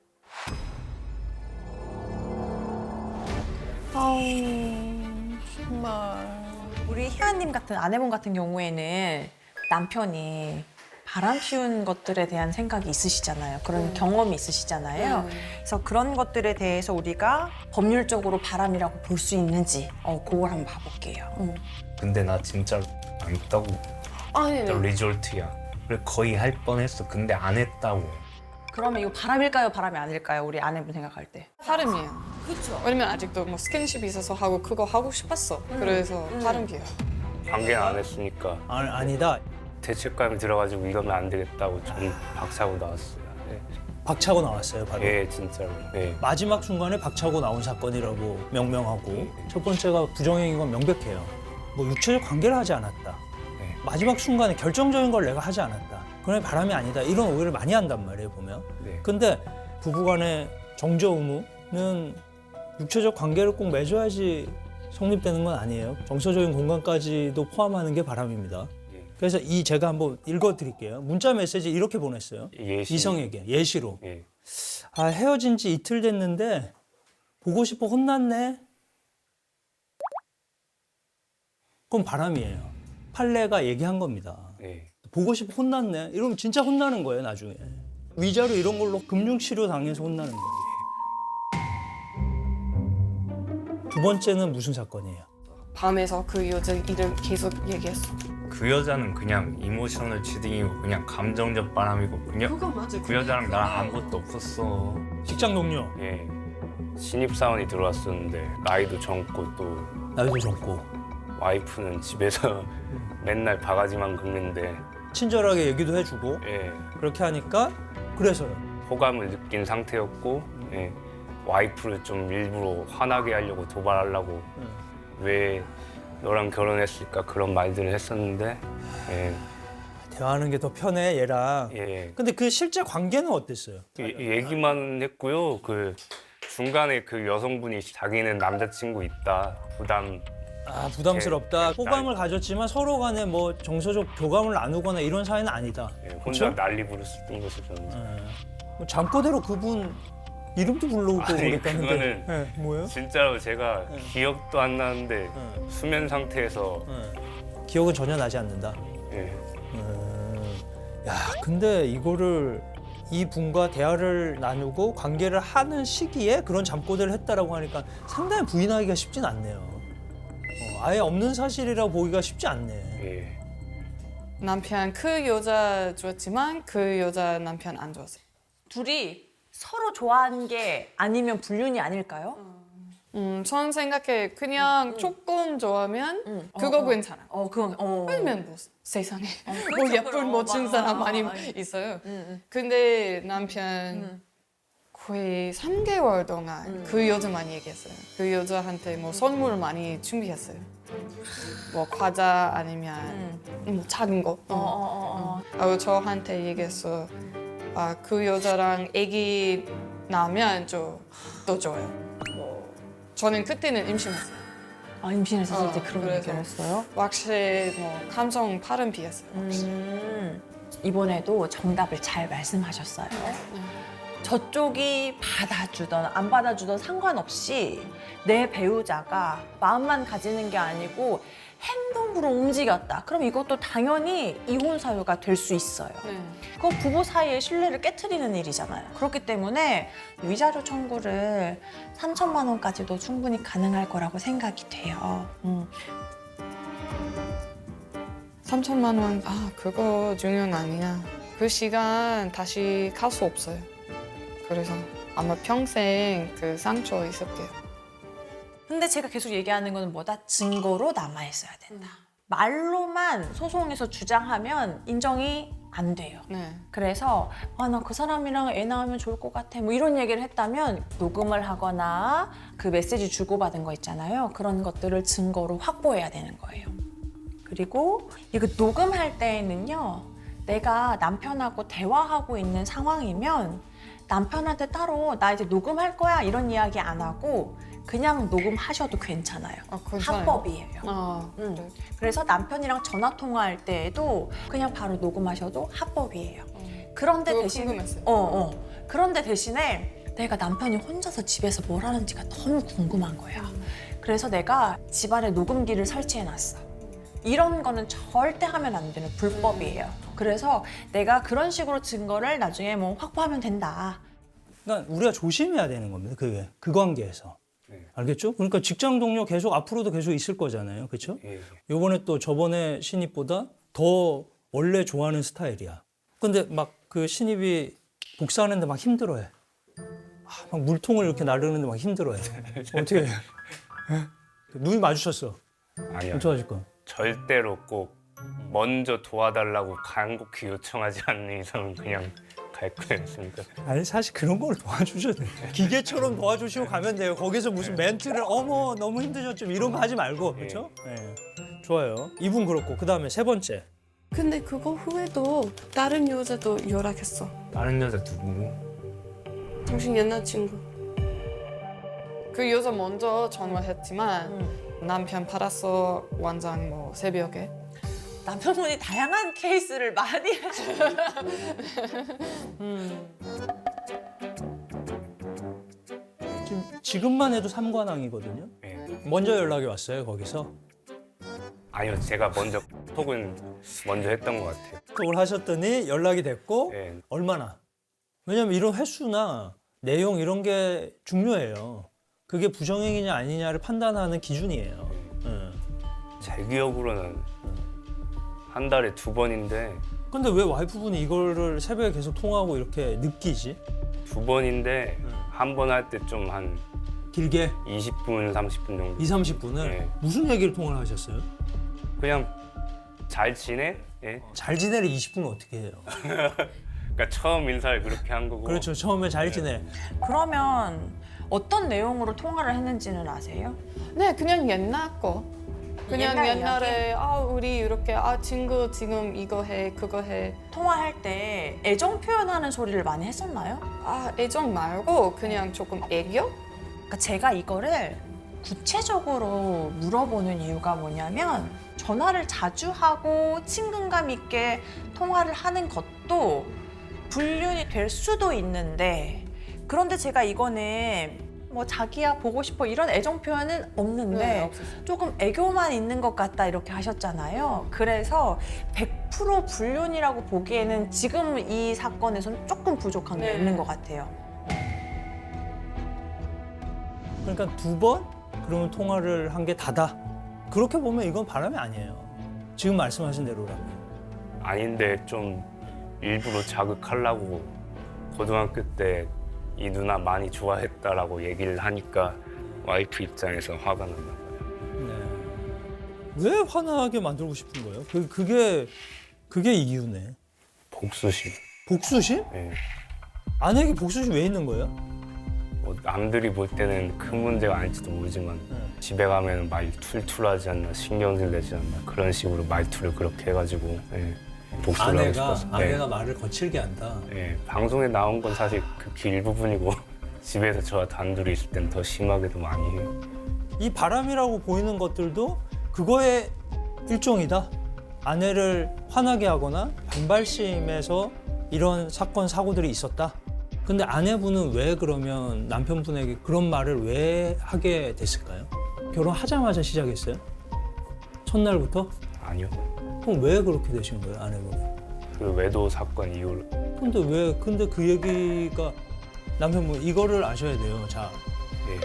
정말. 우리 희아님 같은 아내분 같은 경우에는 남편이 바람 피운 것들에 대한 생각이 있으시잖아요. 그런 경험이 있으시잖아요. 그래서 그런 것들에 대해서 우리가 법률적으로 바람이라고 볼 수 있는지 그걸 한번 봐볼게요. 근데 나 진짜로 안 했다고. 아니 리졸트야. 그래 거의 할 뻔했어. 근데 안 했다고. 그러면 이거 바람일까요? 바람이 아닐까요? 우리 아내분 생각할 때. 바람이에요. 그렇죠. 왜냐면 아직도 뭐 스킨십이 있어서 하고 그거 하고 싶었어. 그래서 바람이에요. 관계는 안 했으니까 아니다. 죄책감이 들어가지고 이러면 안 되겠다고 전 박차고 나왔어요. 네. 박차고 나왔어요, 바로. 예, 진짜로. 네. 마지막 순간에 박차고 나온 사건이라고 명명하고 첫 번째가 부정행위인 건 명백해요. 뭐 육체적 관계를 하지 않았다. 네. 마지막 순간에 결정적인 걸 내가 하지 않았다. 그러면 바람이 아니다. 이런 오해를 많이 한단 말이에요, 보면. 네. 근데 부부간의 정저 의무는 육체적 관계를 꼭 맺어야지 성립되는 건 아니에요. 정서적인 공간까지도 포함하는 게 바람입니다. 그래서 제가 한번 읽어드릴게요. 문자 메시지 이렇게 보냈어요. 예시. 이성에게 예시로. 예. 헤어진 지 이틀 됐는데 보고 싶어 혼났네. 그건 바람이에요. 판례가 얘기한 겁니다. 예. 보고 싶어 혼났네. 이러면 진짜 혼나는 거예요, 나중에. 위자료 이런 걸로 금융치료 당해서 혼나는 거예요. 두 번째는 무슨 사건이에요? 밤에서 그 여자 이름 계속 얘기했어. 그 여자는 그냥 이모셔널 치딩이고 그냥 감정적 바람이고 그냥 그거 맞아. 그 여자랑 나랑 아무것도 없었어. 직장 동료, 예. 신입사원이 들어왔었는데 나이도 젊고 또 나이도 젊고. 와이프는 집에서 맨날 바가지만 긁는데 친절하게 얘기도 해주고 예. 그렇게 하니까 그래서요. 호감을 느낀 상태였고 예. 와이프를 좀 일부러 화나게 하려고 도발하려고 왜 너랑 결혼했을까 그런 말들을 했었는데 예. 대화하는 게 더 편해 얘랑. 예. 근데 그 실제 관계는 어땠어요? 얘기만 했고요. 그 중간에 그 여성분이 자기는 남자친구 있다 부담스럽다. 예. 호감을 가졌지만 서로 간에 뭐 정서적 교감을 나누거나 이런 사이는 아니다. 예, 혼자 그쵸? 난리 부르던 것을 저는 뭐 잠꼬대로 그분 이름도 부르고 아니, 그랬다는데. 그거는 네, 뭐예요? 진짜로 제가 네. 기억도 안 나는데 네. 수면 상태에서 네. 기억은 전혀 나지 않는다. 예. 야, 근데 이거를 이 분과 대화를 나누고 관계를 하는 시기에 그런 잠꼬대를 했다라고 하니까 상당히 부인하기가 쉽진 않네요. 아예 없는 사실이라고 보기가 쉽지 않네. 예. 남편 그 여자 좋았지만 그 여자 남편 안 좋았어요. 둘이 서로 좋아하는 게 아니면 불륜이 아닐까요? 전 생각해 그냥 조금 좋아하면 그거 괜찮아. 그건 아니면 뭐 세상에 뭐 그렇죠, 예쁜 그럼. 멋진 맞아. 사람 많이 맞아. 있어요. 근데 남편 거의 3개월 동안 그 여자만 얘기했어요. 그 여자한테 뭐 선물 많이 준비했어요. 뭐 과자 아니면 뭐 작은 거. 저한테 얘기했어. 아, 그 여자랑 아기 낳으면 더 좋아요. 저는 그때는 임신했어요. 아, 임신했을 때 그런 그래서 얘기를 했어요? 확실히 뭐 감성 발음 비했어요. 이번에도 정답을 잘 말씀하셨어요. 저쪽이 받아주던 안 받아주던 상관없이 내 배우자가 마음만 가지는 게 아니고 행동으로 움직였다. 그럼 이것도 당연히 이혼 사유가 될 수 있어요. 그거 부부 사이의 신뢰를 깨트리는 일이잖아요. 그렇기 때문에 위자료 청구를 3천만 원까지도 충분히 가능할 거라고 생각이 돼요. 3천만 원, 그거 중요한 아니야. 그 시간 다시 갈 수 없어요. 그래서 아마 평생 그 상처 있을게요. 근데 제가 계속 얘기하는 거는 뭐다? 증거로 남아있어야 된다. 말로만 소송에서 주장하면 인정이 안 돼요. 네. 그래서 나 그 사람이랑 애 낳으면 좋을 것 같아 뭐 이런 얘기를 했다면 녹음을 하거나 그 메시지 주고받은 거 있잖아요. 그런 것들을 증거로 확보해야 되는 거예요. 그리고 이거 녹음할 때에는요. 내가 남편하고 대화하고 있는 상황이면 남편한테 따로 나 이제 녹음할 거야 이런 이야기 안 하고 그냥 녹음하셔도 괜찮아요. 괜찮아요? 합법이에요. 그래. 그래서 남편이랑 전화 통화할 때에도 그냥 바로 녹음하셔도 합법이에요. 그런데 그거 대신 궁금했어요. 그런데 대신에 내가 남편이 혼자서 집에서 뭘 하는지가 너무 궁금한 거야. 그래서 내가 집안에 녹음기를 설치해 놨어. 이런 거는 절대 하면 안 되는 불법이에요. 그래서 내가 그런 식으로 증거를 나중에 뭐 확보하면 된다. 그러니까 우리가 조심해야 되는 겁니다. 그 관계에서. 알겠죠? 그러니까 직장 동료 계속 앞으로도 계속 있을 거잖아요. 그렇죠? 요번에 또 저번에 신입보다 더 원래 좋아하는 스타일이야. 근데 막 그 신입이 복사하는데 막 힘들어해. 막 물통을 이렇게 나르는데 막 힘들어해. 어떻게 해? 눈이 마주쳤어. 아니요. 어떡하실 거야? 절대로 꼭 먼저 도와달라고 간곡히 요청하지 않는 이상은 그냥 갈 거였습니다. 아니 사실 그런 걸 도와주셔도 돼요. 기계처럼 도와주시고 가면 돼요. 거기서 무슨 멘트를 어머 너무 힘드셨죠 이런 거 하지 말고 그렇죠? 네. 좋아요. 이분 그렇고 그 다음에 세 번째. 근데 그거 후에도 다른 여자도 연락했어. 다른 여자 누구? 당신 옛날 친구. 그 여자 먼저 전화했지만 남편 받았어 완전 뭐 새벽에. 남편분이 다양한 케이스를 많이 지금만 해도 삼관왕이거든요. 먼저 연락이 왔어요 거기서. 아니요, 제가 먼저 톡은 먼저 했던 것 같아요. 그걸 하셨더니 연락이 됐고 네. 얼마나? 왜냐면 이런 횟수나 내용 이런 게 중요해요. 그게 부정행위냐 아니냐를 판단하는 기준이에요. 제 기억으로는 한 달에 2번인데 근데 왜 와이프분이 이거를 새벽에 계속 통화하고 이렇게 느끼지? 2번인데 한 번 할 때 좀 한 길게 20분, 30분 정도. 2, 30분을 네. 무슨 얘기를 통화를 하셨어요? 그냥 잘 지내? 예. 잘 지내를 20분을 어떻게 해요? 그러니까 처음 인사를 그렇게 한 거고. 그렇죠. 처음에 잘 지내. 그러면 어떤 내용으로 통화를 했는지는 아세요? 네, 그냥 옛날 거. 그냥 옛날 옛날에 우리 이렇게 친구 지금 이거 해 그거 해. 통화할 때 애정 표현하는 소리를 많이 했었나요? 애정 말고 그냥 조금 애교? 그러니까 제가 이거를 구체적으로 물어보는 이유가 뭐냐면 전화를 자주 하고 친근감 있게 통화를 하는 것도 불륜이 될 수도 있는데 그런데 제가 이거는 뭐 자기야 보고 싶어 이런 애정 표현은 없는데 네, 없었어요. 조금 애교만 있는 것 같다 이렇게 하셨잖아요. 그래서 100% 불륜이라고 보기에는 지금 이 사건에서는 조금 부족한 게 네. 있는 것 같아요. 그러니까 2번 그러면 통화를 한 게 다다. 그렇게 보면 이건 바람이 아니에요. 지금 말씀하신 대로라면. 아닌데 좀 일부러 자극하려고 고등학교 때 이 누나 많이 좋아했다라고 얘기를 하니까 와이프 입장에서 화가 났나 봐요. 네. 왜 화나게 만들고 싶은 거예요? 그게 이유네. 복수심. 복수심? 예. 아내에게 복수심 왜 있는 거예요? 뭐 남들이 볼 때는 큰 문제가 아닐지도 모르지만 네. 집에 가면 말 툴툴하지 않나 신경질 내지 않나 그런 식으로 말투를 그렇게 해가지고 예, 복수를 하고 싶었어요. 아내가 말을 거칠게 한다. 예, 방송에 나온 건 사실 극히 일부분이고 집에서 저와 단둘이 있을 땐 더 심하게도 많이 해요. 이 바람이라고 보이는 것들도 그거의 일종이다. 아내를 화나게 하거나 반발심에서 이런 사건 사고들이 있었다. 근데 아내분은 왜 그러면 남편분에게 그런 말을 왜 하게 됐을까요? 결혼하자마자 시작했어요? 첫날부터? 아니요. 그럼 왜 그렇게 되신 거예요, 아내분은? 그 외도 사건 이후로 근데 그 얘기가 남편분 이거를 아셔야 돼요. 자, 예,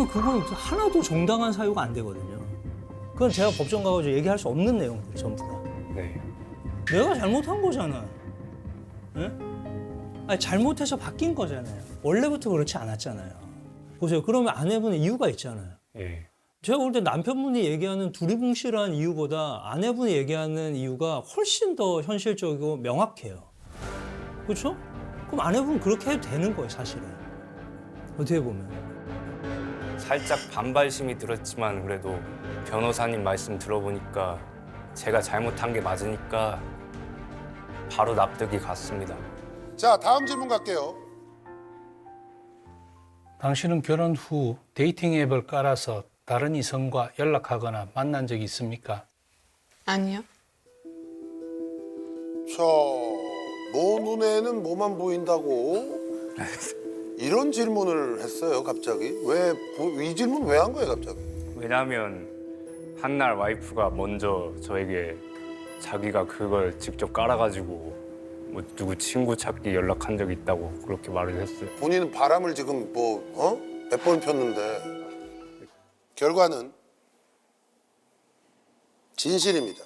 그건 하나도 정당한 사유가 안 되거든요. 그건 제가 법정 가가지고 얘기할 수 없는 내용들 전부 다. 네. 내가 잘못한 거잖아. 예? 아니, 잘못해서 바뀐 거잖아요. 원래부터 그렇지 않았잖아요. 보세요. 그러면 아내분의 이유가 있잖아요. 예. 제가 볼 때 남편분이 얘기하는 두리뭉실한 이유보다 아내분이 얘기하는 이유가 훨씬 더 현실적이고 명확해요. 그렇죠? 그럼 아내분은 그렇게 해도 되는 거예요, 사실은. 어떻게 보면. 살짝 반발심이 들었지만 그래도 변호사님 말씀 들어보니까 제가 잘못한 게 맞으니까 바로 납득이 갔습니다. 자, 다음 질문 갈게요. 당신은 결혼 후 데이팅 앱을 깔아서 다른 이성과 연락하거나 만난 적이 있습니까? 아니요. 자, 뭐 눈에는 뭐만 보인다고 이런 질문을 했어요, 갑자기. 왜 이 질문 왜 한 거예요, 갑자기? 왜냐하면 한날 와이프가 먼저 저에게 자기가 그걸 직접 깔아가지고 뭐 누구 친구 찾기 연락한 적이 있다고 그렇게 말을 했어요. 본인은 바람을 지금 몇 번 폈는데 결과는 진실입니다.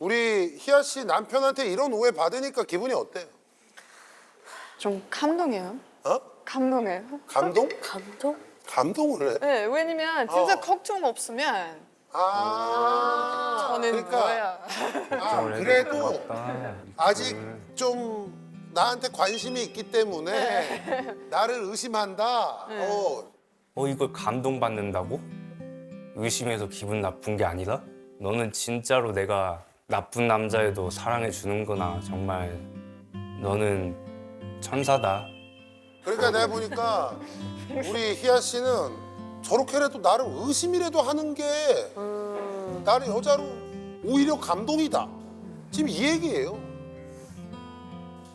우리 희아 씨 남편한테 이런 오해 받으니까 기분이 어때요? 좀 감동해요. 어? 감동해요. 감동? 감동? 감동을 해? 네, 왜냐면 진짜 걱정 없으면 저는 그러니까 뭐야. 그래도 아직 좀 나한테 관심이 있기 때문에 나를 의심한다. 이걸 감동받는다고? 의심해서 기분 나쁜 게 아니라? 너는 진짜로 내가 나쁜 남자애도 사랑해 주는구나. 정말 너는 천사다. 그러니까 내가 보니까 우리 희아 씨는 저렇게라도 나를 의심이라도 하는 게 나를 여자로 오히려 감동이다. 지금 이 얘기예요.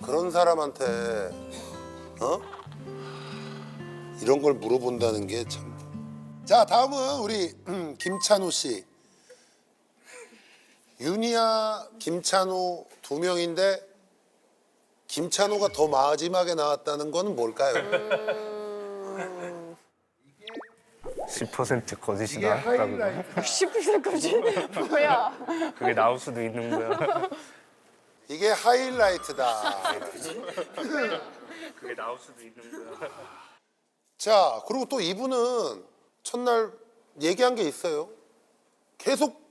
그런 사람한테 이런 걸 물어본다는 게 참. 자, 다음은 우리 김찬호 씨. 윤희야, 김찬호 두 명인데 김찬호가 더 마지막에 나왔다는 건 뭘까요? 10% 거짓이다. 라고. 10% 거지? 뭐야? 그게 나올 수도 있는 거야. 이게 하이라이트다. 그게 나올 수도 있는 거야. 자, 그리고 또 이분은 첫날 얘기한 게 있어요. 계속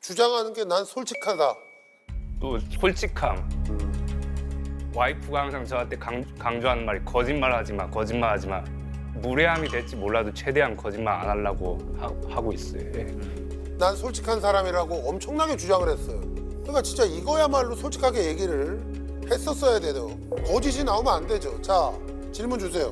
주장하는 게 난 솔직하다. 또 솔직함. 와이프가 항상 저한테 강조하는 말이 거짓말하지 마, 거짓말하지 마. 무례함이 될지 몰라도 최대한 거짓말 안 하려고 하고 있어요. 난 솔직한 사람이라고 엄청나게 주장을 했어요. 그러니까 진짜 이거야말로 솔직하게 얘기를 했었어야 돼요. 거짓이 나오면 안 되죠. 자, 질문 주세요.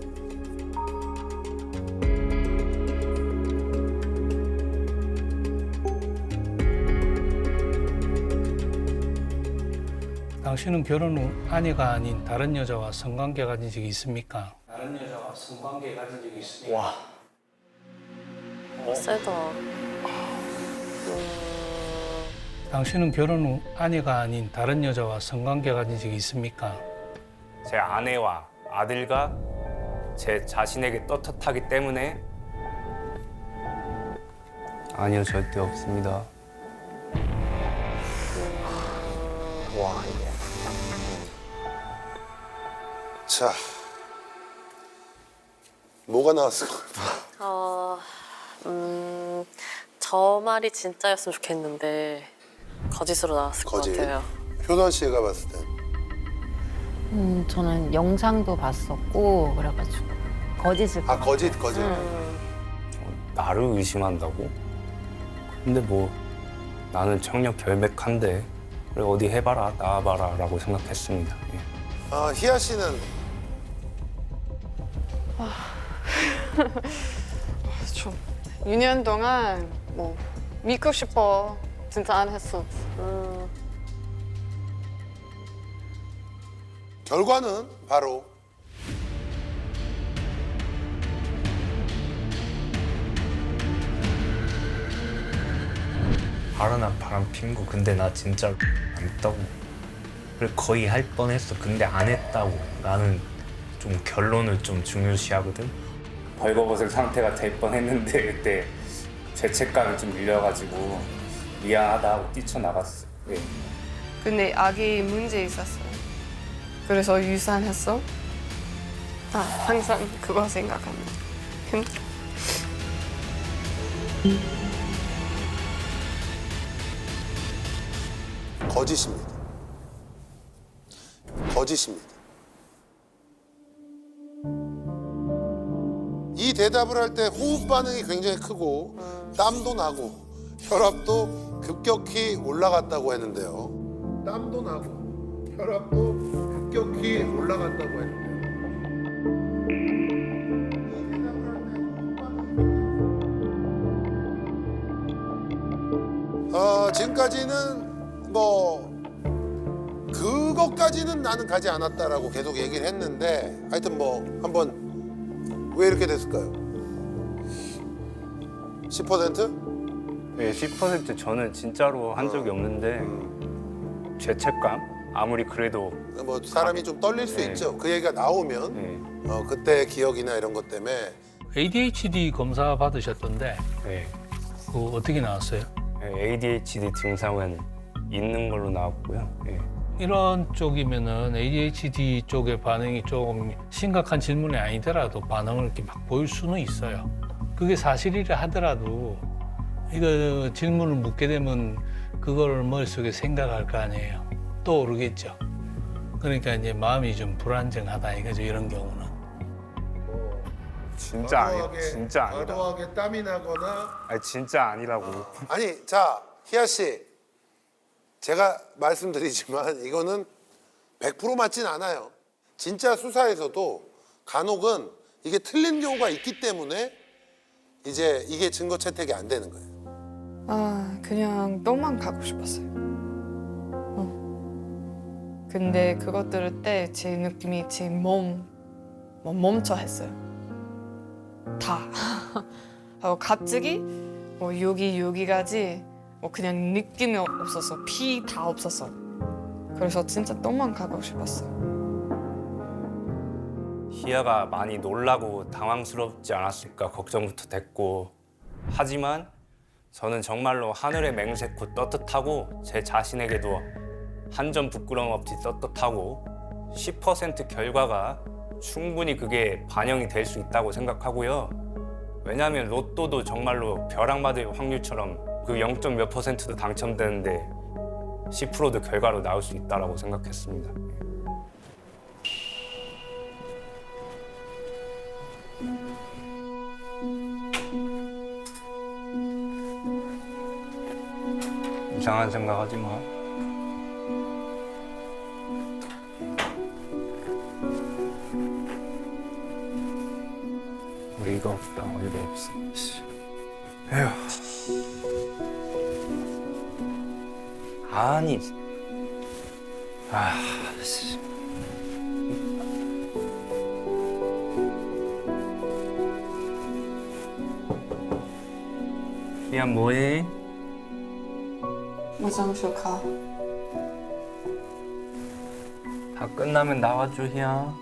당신은 결혼 후 아내가 아닌 다른 여자와 성관계 가진 적이 있습니까? 다른 여자와 성관계 가진 적이 있습니까? 와. 세다. 당신은 결혼 후 아내가 아닌 다른 여자와 성관계 가진 적이 있습니까? 제 아내와 아들과 제 자신에게 떳떳하기 때문에 아니요, 절대 없습니다. 와. 자, 뭐가 나왔을 것 같아? 저 말이 진짜였으면 좋겠는데 거짓으로 나왔을 거짓. 것 같아요. 효선 씨가 봤을 땐 저는 영상도 봤었고 그래가지고 거짓을. 아, 거짓. 나를 의심한다고? 근데 뭐 나는 청력 결백한데 그래 어디 해봐라 나와봐라 라고 생각했습니다. 예. 아, 희아 씨는 2년 동안 뭐 믿고 싶어. 진짜 안 했어. 결과는 바로 바람아 바람 핀 거 근데 나 진짜 안 했다고. 그래 거의 할 뻔했어. 근데 안 했다고. 나는 좀 결론을 좀 중요시하거든. 벌거벗은 상태가 될 뻔했는데 그때 죄책감이 좀 밀려가지고 미안하다고 뛰쳐나갔어. 예. 근데 아기 문제 있었어요. 그래서 유산했어. 항상 그거 생각합니다. 힘들어. 거짓입니다. 거짓입니다. 이 대답을 할 때 호흡 반응이 굉장히 크고 땀도 나고 혈압도 급격히 올라갔다고 했는데요. 땀도 나고 혈압도 급격히 올라갔다고 했는데요. 지금까지는 뭐 그것까지는 나는 가지 않았다라고 계속 얘기를 했는데 하여튼 뭐 한번 왜 이렇게 됐을까요? 10%? 네, 10% 저는 진짜로 한 적이 없는데 죄책감? 아무리 그래도 뭐 사람이 좀 떨릴 수 네. 있죠. 그 얘기가 나오면 네. 그때 기억이나 이런 것 때문에 ADHD 검사 받으셨던데 네. 그거 어떻게 나왔어요? ADHD 증상은 있는 걸로 나왔고요. 네. 이런 쪽이면은 ADHD 쪽의 반응이 조금 심각한 질문이 아니더라도 반응을 이렇게 막 보일 수는 있어요. 그게 사실이라 하더라도 이거 질문을 묻게 되면 그걸 머릿속에 생각할 거 아니에요. 떠오르겠죠. 그러니까 이제 마음이 좀 불안정하다 이거죠. 이런 경우는. 진짜 아니, 진짜 아니다. 과도하게 땀이 나거나 아니 진짜 아니라고. 아니 자 희아 씨 제가 말씀드리지만 이거는 100% 맞진 않아요. 진짜 수사에서도 간혹은 이게 틀린 경우가 있기 때문에 이제 이게 증거 채택이 안 되는 거예요. 그냥 똥만 가고 싶었어요. 근데 그거 들을 때 제 느낌이 제 몸 멈춰 했어요. 다. 하고 갑자기 뭐 여기까지 뭐 그냥 느낌이 없었어. 피 다 없었어. 그래서 진짜 똥만 가고 싶었어요. 희아가 많이 놀라고 당황스럽지 않았을까 걱정부터 됐고 하지만 저는 정말로 하늘의 맹세코 떳떳하고 제 자신에게도 한 점 부끄러움 없이 떳떳하고 10% 결과가 충분히 그게 반영이 될 수 있다고 생각하고요. 왜냐하면 로또도 정말로 벼락 맞을 확률처럼 그 0. 몇 %도 당첨되는데 10%도 결과로 나올 수 있다고 생각했습니다. 이상한 생각하지 마. 어이가 없다, 어이가 없어. 에휴. 아니. 아, 씨. 야, 뭐해? 화장실 가. 다 끝나면 나와줘, 희야.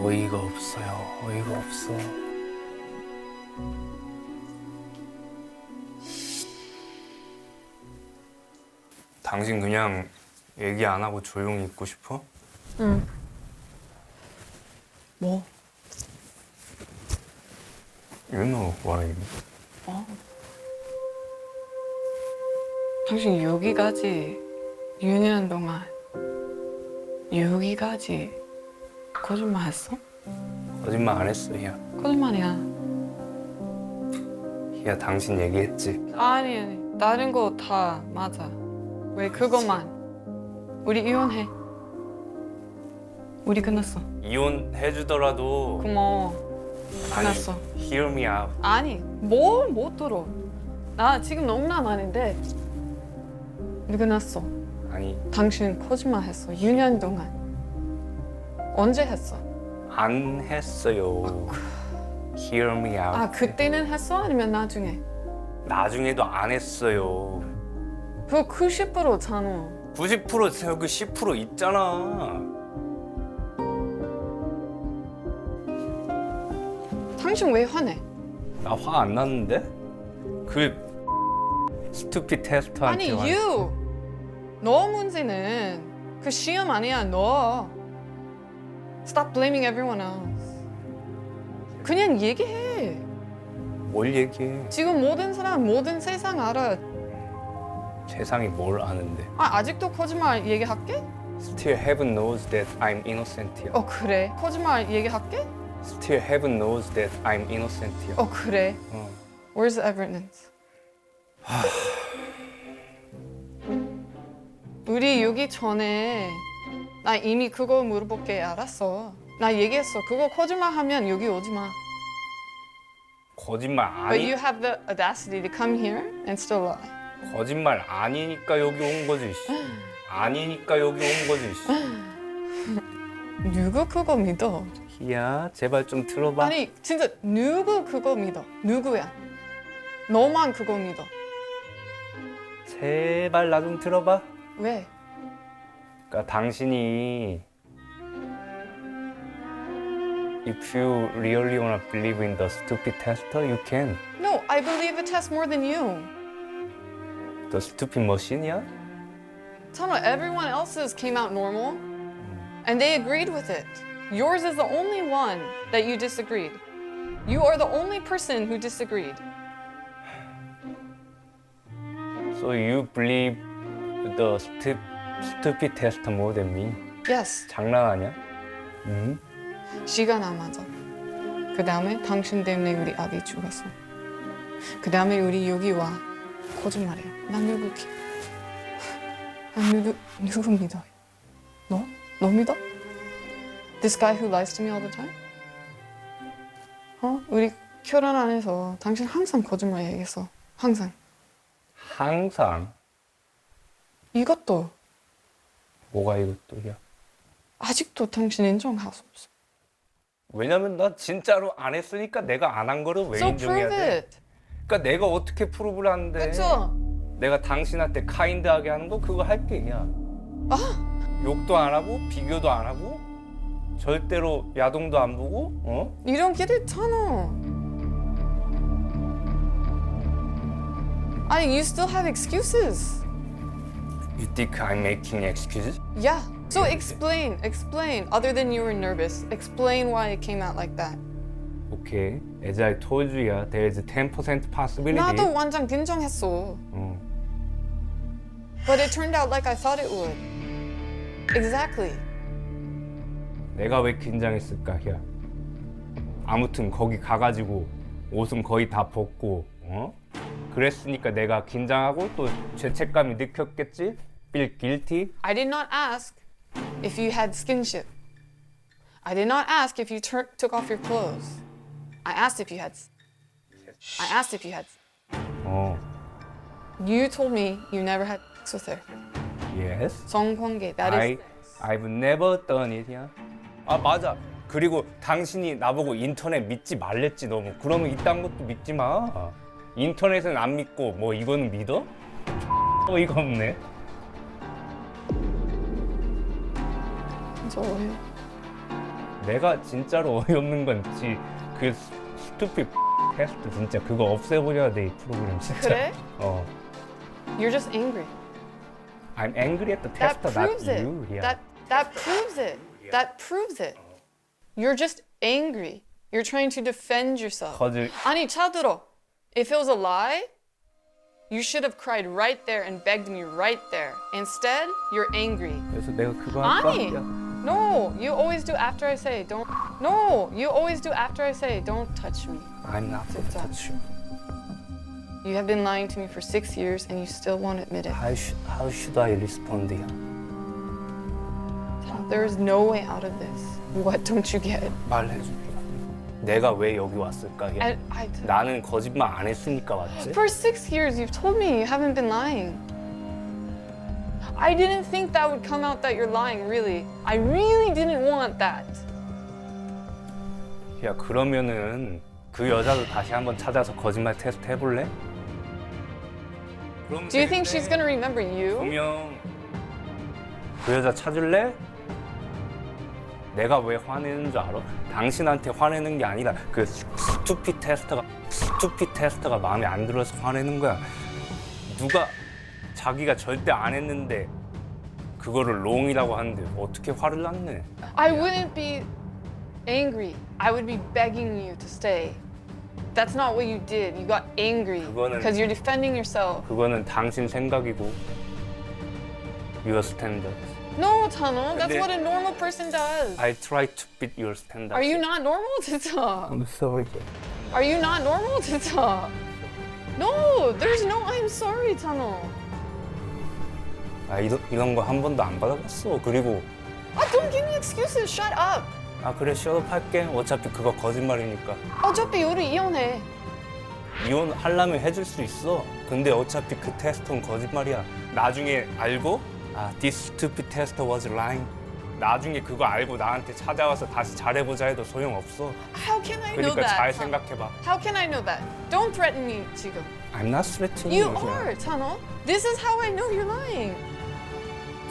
어이가 없어요. 어이가 없어. 당신 그냥 얘기 안 하고 조용히 있고 싶어? 응. 뭐? You know why? 당신 여기까지 6년 동안 여기까지 거짓말 했어? 거짓말 안 했어, 희야. 거짓말이야. 희야, 당신 얘기했지. 아니, 다른 거 다 맞아. 왜 그것만? 우리 이혼해. 우리 끝났어. 이혼해주더라도 고마워. 끝났어. hear me out. 아니, 뭘 못 들어. 나 지금 농담 아닌데. 우리 끝났어. 아니, 당신 거짓말 했어. 6년 동안. 언제 했어? 안 했어요. hear me out. 아, 그때는 했어? 아니면 나중에? 나중에도 안 했어요. 그거 90%잖아. 90% 저기 10% 있잖아. 당신 왜 화내? 나 화 안 났는데? 그 스투피 테스트한테 아니, you! 너 문제는 그 시험 아니야, 너. Stop blaming everyone else. 그냥 얘기해. 뭘 얘기해? 지금 모든 사람, 모든 세상 알아. 세상이 뭘 아는데? 아, 아직도 거짓말 얘기할게? Still heaven knows that I'm innocent이야. 그래. 거짓말 얘기할게? Still heaven knows that I'm innocent이야. 그래. 어. Where's the evidence? 우리 여기 전에 나 이미 그거 물어볼게. 알았어. 나 얘기했어. 그거 거짓말하면 여기 오지 마. 거짓말 But you 아니 have the audacity to come here and still lie. 거짓말 아니니까 여기 온 거지. 씨. 아니니까 여기 온 거지. 씨. 누구 그거 믿어? 희야, 제발 좀 들어봐. 아니 진짜 누구 그거 믿어? 누구야? 너만 그거 믿어. 제발 나 좀 들어봐. 왜? 그러니까 당신이 If you really wanna believe in the stupid tester, you can. No, I believe the test more than you. The stupid machine이야? Tell me, everyone else's came out normal, and they agreed with it. Yours is the only one that you disagreed. You are the only person who disagreed. So you believe the stupid tester more than me? Yes. 장난하냐? 응? 시간 안 맞아. 그 다음에 당신 때문에 우리 아기 죽었어. 그 다음에 우리 여기 와. 거짓말이야. 난 누구 누구 믿어? 너? 너 믿어? This guy who lies to me all the time? 우리 결혼 안 해서 당신 항상 거짓말 얘기했어. 항상. 항상? 이것도 뭐가 이것도야? 아직도 당신 인정할 수 없어. 왜냐면 나 진짜로 안 했으니까 내가 안 한 거를 왜 So 인정해야 prove 돼? it. 그러니까 내가 어떻게 프로브를 하는데? 그쵸? 내가 당신한테 카인드하게 하는 거 그거 할게 그냥. 욕도 안 하고 비교도 안 하고 절대로 야동도 안 보고 이런 길 있잖아. 아니, you still have excuses. You think I'm making excuses? Yeah. So explain. Other than you were nervous, explain why it came out like that. Okay. As I told you, yeah, there is a 10% possibility. 나도 완전 긴장했어. But it turned out like I thought it would. Exactly. 내가 왜 긴장했을까, 야. 아무튼 거기 가가지고 옷은 거의 다 벗고, 그랬으니까 내가 긴장하고 또 죄책감이 느꼈겠지? Feel guilty? I did not ask if you had skinship. I did not ask if you took off your clothes. I asked if you had. 어. You told me you never had sex with her. Yes. 성관계. That is. I've never done it. Yeah. 아 맞아. 그리고 당신이 나보고 인터넷 믿지 말랬지 너무. 그러면 이딴 것도 믿지 마. 인터넷은 안 믿고 뭐 이거는 믿어? 어이가 없네. 진짜 어려워. 내가 진짜로 어이없는 건지 그 스투피 테스트 진짜 그거 없애버려야 돼 이 프로그램 진짜. 그래? You're just angry. I'm angry at the That tester, not proves it. you. Yeah. That proves it. That proves it. You're just angry. You're trying to defend yourself. 거짓. 아니 차 들어. If it was a lie, you should have cried right there and begged me right there. Instead, you're angry. 그래서 내가 그거 할까? 아니. No, you always do after I say don't. No, you always do after I say don't touch me. I'm not gonna 진짜. touch you. You have been lying to me for 6 years and you still won't admit it. How should I respond? Yeah. There is no way out of this. What don't you get? 말해줘. 내가 왜 여기 왔을까? 야. And 나는 거짓말 안 했으니까 왔지. For 6 years, you've told me you haven't been lying. I didn't think that would come out that you're lying, really. I really didn't want that. 야 그러면은 그 여자도 다시 한번 찾아서 거짓말 테스트 해볼래? 그럼 Do you think she's gonna remember you? 분명 그 여자 찾을래? 내가 왜 화내는 줄 알아? 당신한테 화내는 게 아니라 그 스투피 테스터가 마음에 안 들어서 화내는 거야. 누가 자기가 절대 안 했는데 그거를 롱이라고 하는데 어떻게 화를 났네? I wouldn't be angry. I would be begging you to stay. That's not what you did. You got angry 그거는- because you're defending yourself. 그거는 당신 생각이고 your standards. No, Tano, that's 근데- what a normal person does. I try to beat your standards. Are you not normal, 진짜? I'm sorry. Are you not normal, 진짜? No, there's no I'm sorry, Tano. 아 이런 거 한 번도 안 받아봤어. 그리고 Don't give me excuses. Shut up. 아 그래 셧업 할게. 어차피 그거 거짓말이니까. 어차피 우리 이혼해. 이혼하려면 해줄 수 있어. 근데 어차피 그 테스트는 거짓말이야. 나중에 알고 this stupid tester was lying. 나중에 그거 알고 나한테 찾아와서 다시 잘해보자 해도 소용없어. How can I know 그러니까 that? 잘 생각해봐. How can I know that? Don't threaten me, 지금. I'm not threatening You you. are, 찬호. This is how I know you're lying.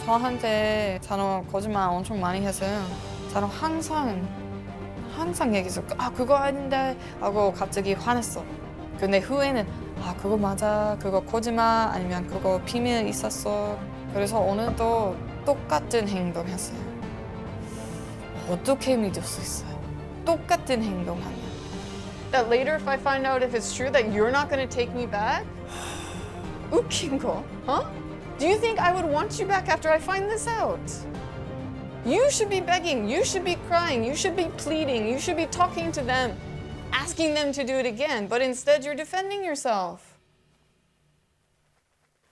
저한테 찬호 거짓말 엄청 많이 했어요. 찬호 항상 얘기했어. 그거 아닌데 하고 갑자기 화냈어. 근데 후에는 그거 맞아. 그거 거짓말 아니면 그거 비밀 있었어. 그래서 오늘도 똑같은 행동했어요. 어떻게 믿을 수 있어요? 똑같은 행동하면. That later if I find out if it's true that you're not going to take me back? 웃긴 거, huh? Do you think I would want you back after I find this out? You should be begging, you should be crying, you should be pleading, you should be talking to them, asking them to do it again, but instead you're defending yourself.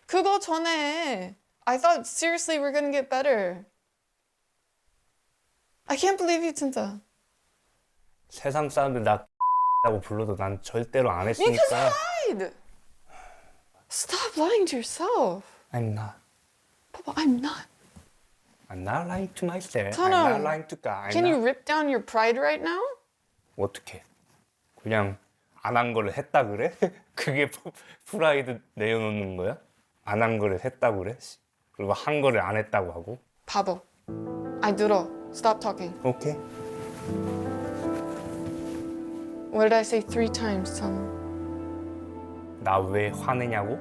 그거 전에 I thought seriously we're gonna get better. I can't believe you 진짜. 세상 사람들 나 라고 불러도 난 절대로 안 Because you 했으니까. lied. Stop lying to yourself. I'm not. Papa, I'm not. I'm not lying to myself. 찬호, I'm not lying to God. Can you rip down your pride right now? 어떻게? 그냥 안 한 거를 했다 그래? 그게 프라이드 내려놓는 거야? 안 한 거를 했다 그래? 그리고 한 거를 안 했다고 하고? 바보. I 들어. Stop talking. 오케이. What did I say 3 times, 찬호? 나 왜 화내냐고?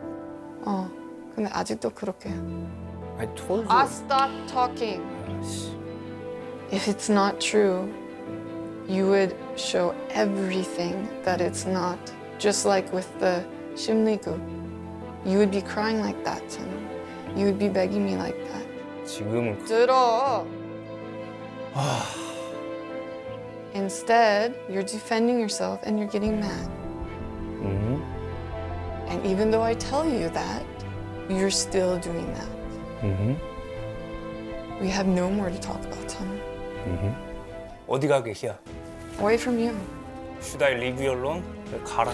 근데 아직도 그렇게. I told you. Stop talking. 아씨. If it's not true, you would show everything that it's not. Just like with the 심리국. You would be crying like that, 찬호. You would be begging me like that. 지금은 들어. Instead, you're defending yourself and you're getting mad. And even though I tell you that, you're still doing that. We have no more to talk about, 찬호. 어디 가 계시야? Away from you. Should I leave you alone? 가라.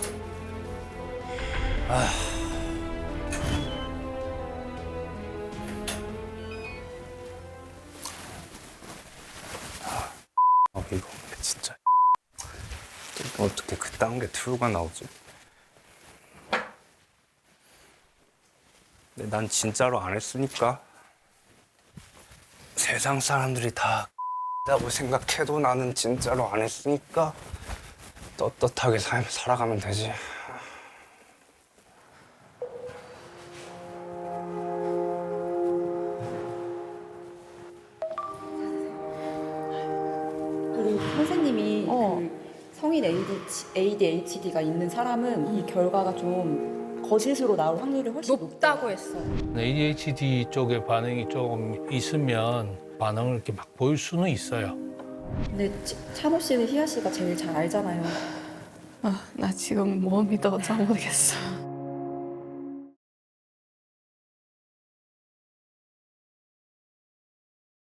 이런 게 트루가 나오지? 근데 난 진짜로 안 했으니까 세상 사람들이 다 라고 생각해도 나는 진짜로 안 했으니까 떳떳하게 살아가면 되지. 그리고 선생님이 그 성인 ADHD가 있는 사람은 이 결과가 좀 거짓으로 나올 확률이 훨씬 높다고 했어. ADHD 쪽에 반응이 조금 있으면 반응을 이렇게 막 보일 수는 있어요. 근데 찬호 씨는 희아 씨가 제일 잘 알잖아요. 나 지금 뭐 믿어 잘 모르겠어.